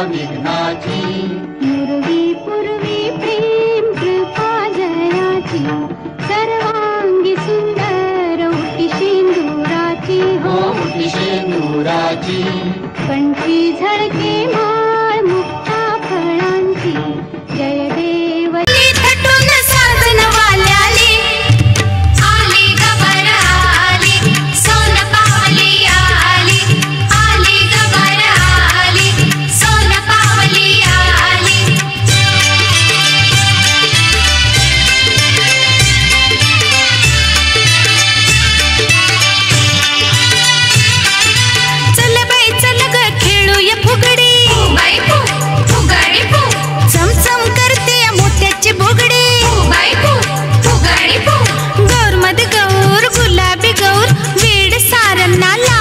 विघ्नाची पूर्वी पूर्वी प्रेम कृपा जयाची सर्वांगी सुंदर उटी शेंदुराची हो उटी शेंदुराची कंठी झळके माळ मुक्ता फळांची जय देव थटून साजन वाल्याली आली गबर आली सोन पावली आली आली गबर आली सोन पावली आली चल बाई चल ग खेळूया फुगडी बाई फुगडी चमचम करते मोत्याची भुगडी बाई फुगडी गौर मध्ये गौर गुलाबी गौर वेड सारंना ला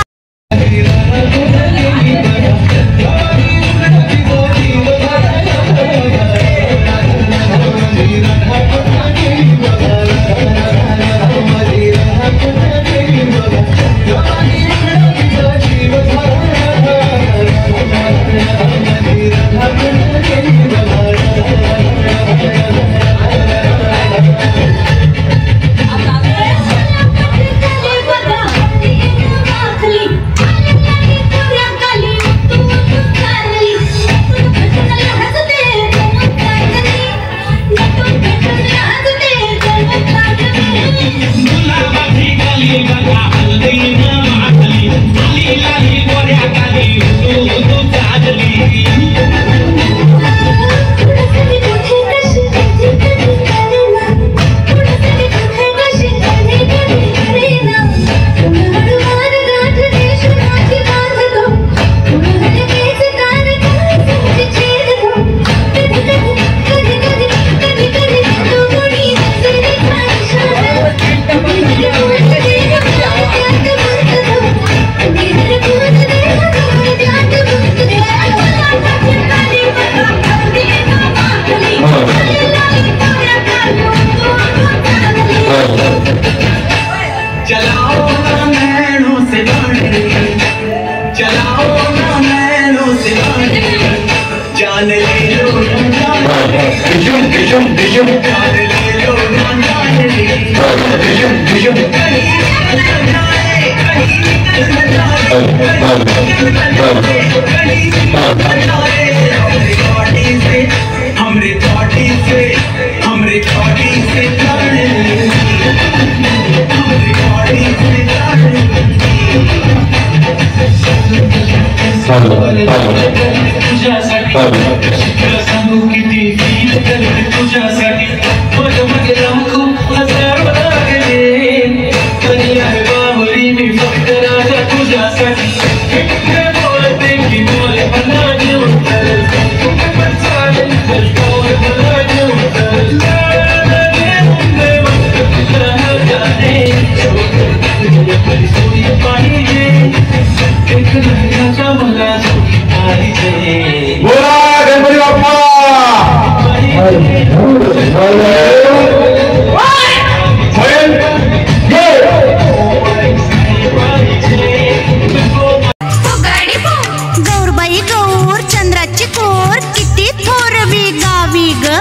गौरबाई गौर चंद्राची कोर किती थोरवी गावी ग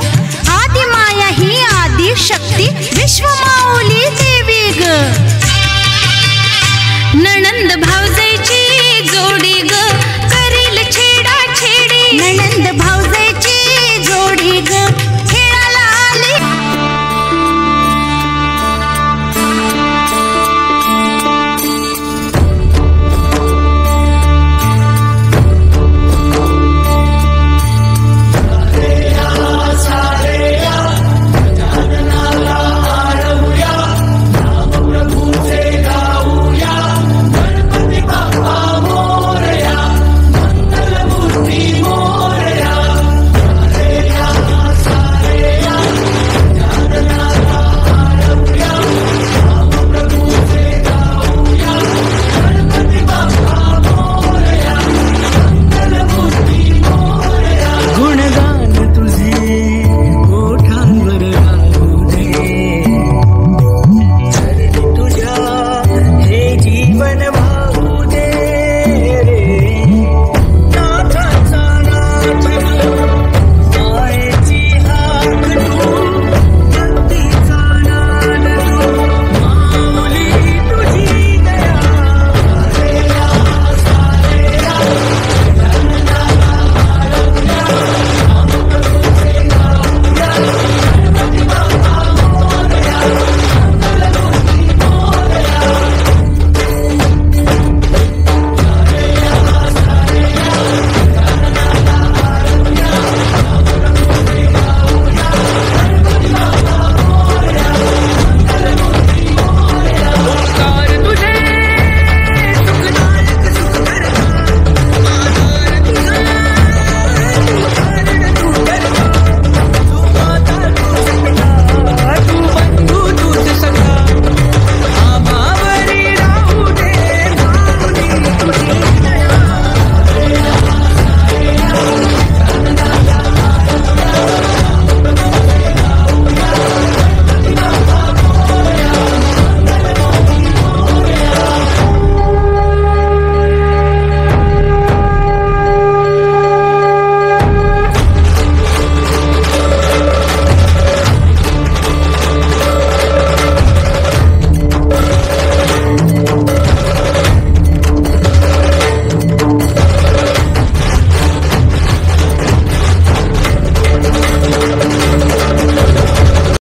आदि माया ही आदि शक्ती विश्व माऊली देवी ग नणंद भावजे